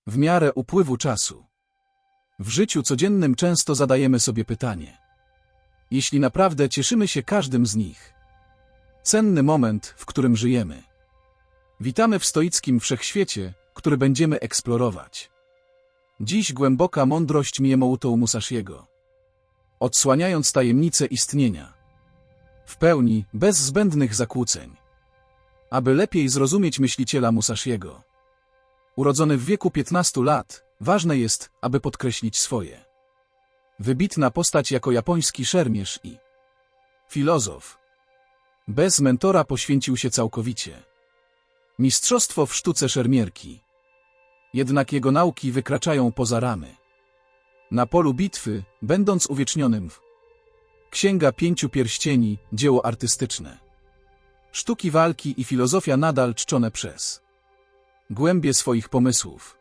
W miarę upływu czasu. W życiu codziennym często zadajemy sobie pytanie. Jeśli naprawdę cieszymy się każdym z nich. Cenny moment, w którym żyjemy. Witamy w stoickim wszechświecie, który będziemy eksplorować. Dziś głęboka mądrość Miyamoto Musashiego. Odsłaniając tajemnice istnienia. W pełni, bez zbędnych zakłóceń. Aby lepiej zrozumieć myśliciela Musashiego. Urodzony w wieku 15 lat, ważne jest, aby podkreślić swoje. Wybitna postać jako japoński szermierz i filozof. Bez mentora poświęcił się całkowicie. Mistrzostwo w sztuce szermierki. Jednak jego nauki wykraczają poza ramy. Na polu bitwy, będąc uwiecznionym w Księga Pięciu Pierścieni, dzieło artystyczne. Sztuki walki i filozofia nadal czczone przez głębie swoich pomysłów.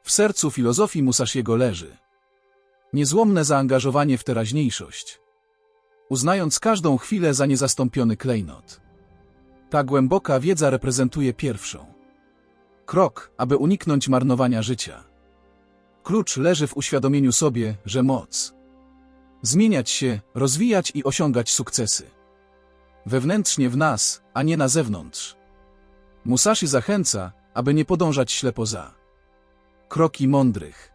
W sercu filozofii Musashiego leży niezłomne zaangażowanie w teraźniejszość, uznając każdą chwilę za niezastąpiony klejnot. Ta głęboka wiedza reprezentuje pierwszą krok, aby uniknąć marnowania życia. Klucz leży w uświadomieniu sobie, że moc zmieniać się, rozwijać i osiągać sukcesy wewnętrznie w nas, a nie na zewnątrz. Musashi zachęca, aby nie podążać ślepo za kroki mądrych.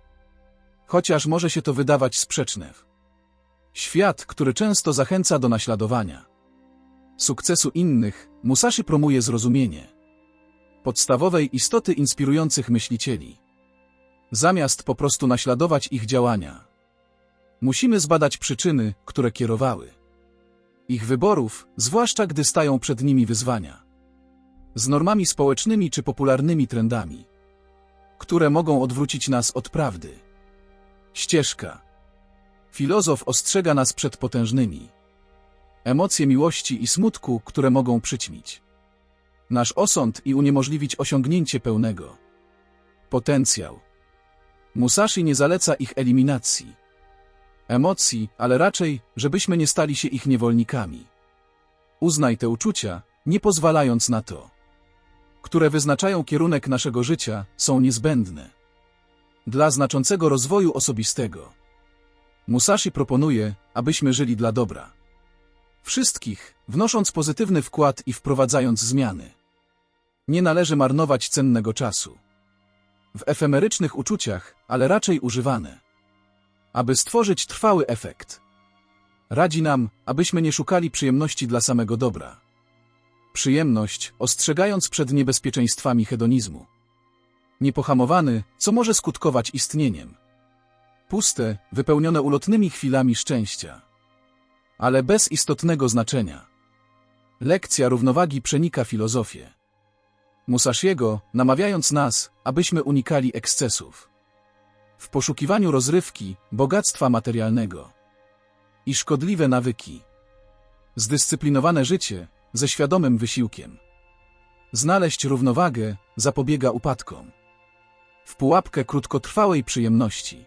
Chociaż może się to wydawać sprzeczne. Świat, który często zachęca do naśladowania sukcesu innych, Musashi promuje zrozumienie podstawowej istoty inspirujących myślicieli. Zamiast po prostu naśladować ich działania, musimy zbadać przyczyny, które kierowały ich wyborów, zwłaszcza gdy stają przed nimi wyzwania z normami społecznymi czy popularnymi trendami, które mogą odwrócić nas od prawdy. Ścieżka. Filozof ostrzega nas przed potężnymi emocje miłości i smutku, które mogą przyćmić nasz osąd i uniemożliwić osiągnięcie pełnego potencjału. Musashi nie zaleca ich eliminacji emocji, ale raczej, żebyśmy nie stali się ich niewolnikami. Uznaj te uczucia, nie pozwalając na to, które wyznaczają kierunek naszego życia, są niezbędne dla znaczącego rozwoju osobistego. Musashi proponuje, abyśmy żyli dla dobra wszystkich, wnosząc pozytywny wkład i wprowadzając zmiany. Nie należy marnować cennego czasu w efemerycznych uczuciach, ale raczej używane, aby stworzyć trwały efekt. Radzi nam, abyśmy nie szukali przyjemności dla samego dobra. Przyjemność, ostrzegając przed niebezpieczeństwami hedonizmu. Niepohamowany, co może skutkować istnieniem. Puste, wypełnione ulotnymi chwilami szczęścia. Ale bez istotnego znaczenia. Lekcja równowagi przenika filozofię Musashiego, namawiając nas, abyśmy unikali ekscesów w poszukiwaniu rozrywki, bogactwa materialnego i szkodliwe nawyki. Zdyscyplinowane życie, ze świadomym wysiłkiem. Znaleźć równowagę zapobiega upadkom w pułapkę krótkotrwałej przyjemności.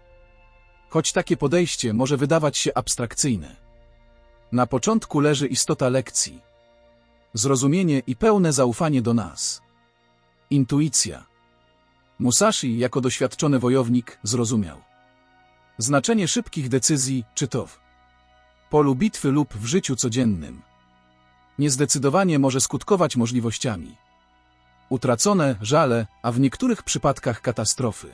Choć takie podejście może wydawać się abstrakcyjne. Na początku leży istota lekcji. Zrozumienie i pełne zaufanie do nas. Intuicja. Musashi, jako doświadczony wojownik, zrozumiał znaczenie szybkich decyzji, czy to w polu bitwy lub w życiu codziennym. Niezdecydowanie może skutkować możliwościami utracone, żale, a w niektórych przypadkach katastrofy.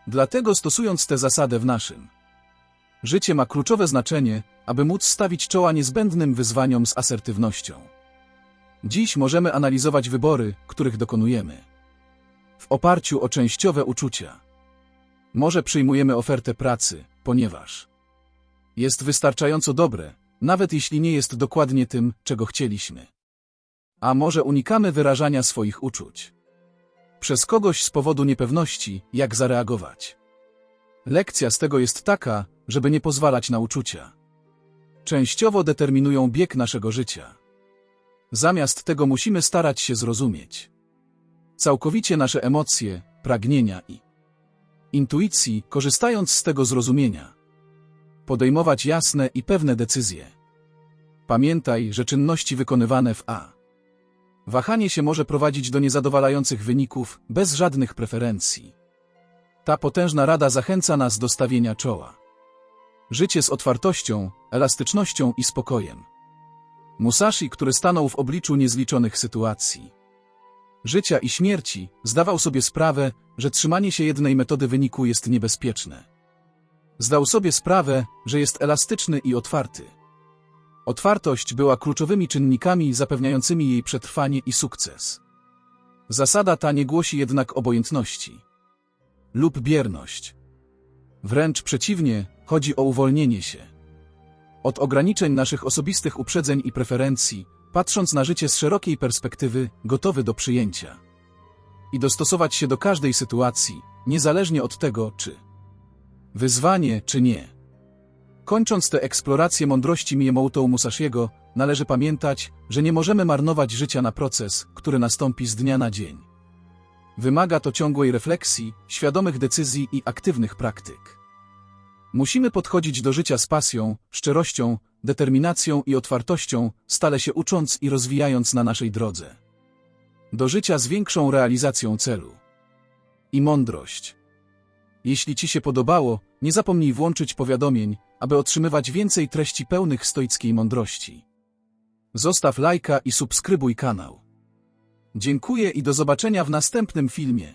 Dlatego stosując tę zasadę w naszym życie ma kluczowe znaczenie, aby móc stawić czoła niezbędnym wyzwaniom z asertywnością. Dziś możemy analizować wybory, których dokonujemy w oparciu o częściowe uczucia. Może przyjmujemy ofertę pracy, ponieważ jest wystarczająco dobre, nawet jeśli nie jest dokładnie tym, czego chcieliśmy. A może unikamy wyrażania swoich uczuć przez kogoś z powodu niepewności, jak zareagować. Lekcja z tego jest taka, żeby nie pozwalać na uczucia. Częściowo determinują bieg naszego życia. Zamiast tego musimy starać się zrozumieć całkowicie nasze emocje, pragnienia i intuicji, korzystając z tego zrozumienia. Podejmować jasne i pewne decyzje. Pamiętaj, że czynności wykonywane w wahanie się może prowadzić do niezadowalających wyników, bez żadnych preferencji. Ta potężna rada zachęca nas do stawienia czoła. Życie z otwartością, elastycznością i spokojem. Musashi, który stanął w obliczu niezliczonych sytuacji życia i śmierci, zdawał sobie sprawę, że trzymanie się jednej metody wyniku jest niebezpieczne. Zdał sobie sprawę, że jest elastyczny i otwarty. Otwartość była kluczowymi czynnikami zapewniającymi jej przetrwanie i sukces. Zasada ta nie głosi jednak obojętności lub bierność. Wręcz przeciwnie, chodzi o uwolnienie się od ograniczeń naszych osobistych uprzedzeń i preferencji, patrząc na życie z szerokiej perspektywy, gotowy do przyjęcia i dostosować się do każdej sytuacji, niezależnie od tego, czy wyzwanie, czy nie. Kończąc tę eksplorację mądrości Miyamoto Musashiego, należy pamiętać, że nie możemy marnować życia na proces, który nastąpi z dnia na dzień. Wymaga to ciągłej refleksji, świadomych decyzji i aktywnych praktyk. Musimy podchodzić do życia z pasją, szczerością, determinacją i otwartością, stale się ucząc i rozwijając na naszej drodze do życia z większą realizacją celu. I mądrość. Jeśli Ci się podobało, nie zapomnij włączyć powiadomień, aby otrzymywać więcej treści pełnych stoickiej mądrości. Zostaw lajka i subskrybuj kanał. Dziękuję i do zobaczenia w następnym filmie.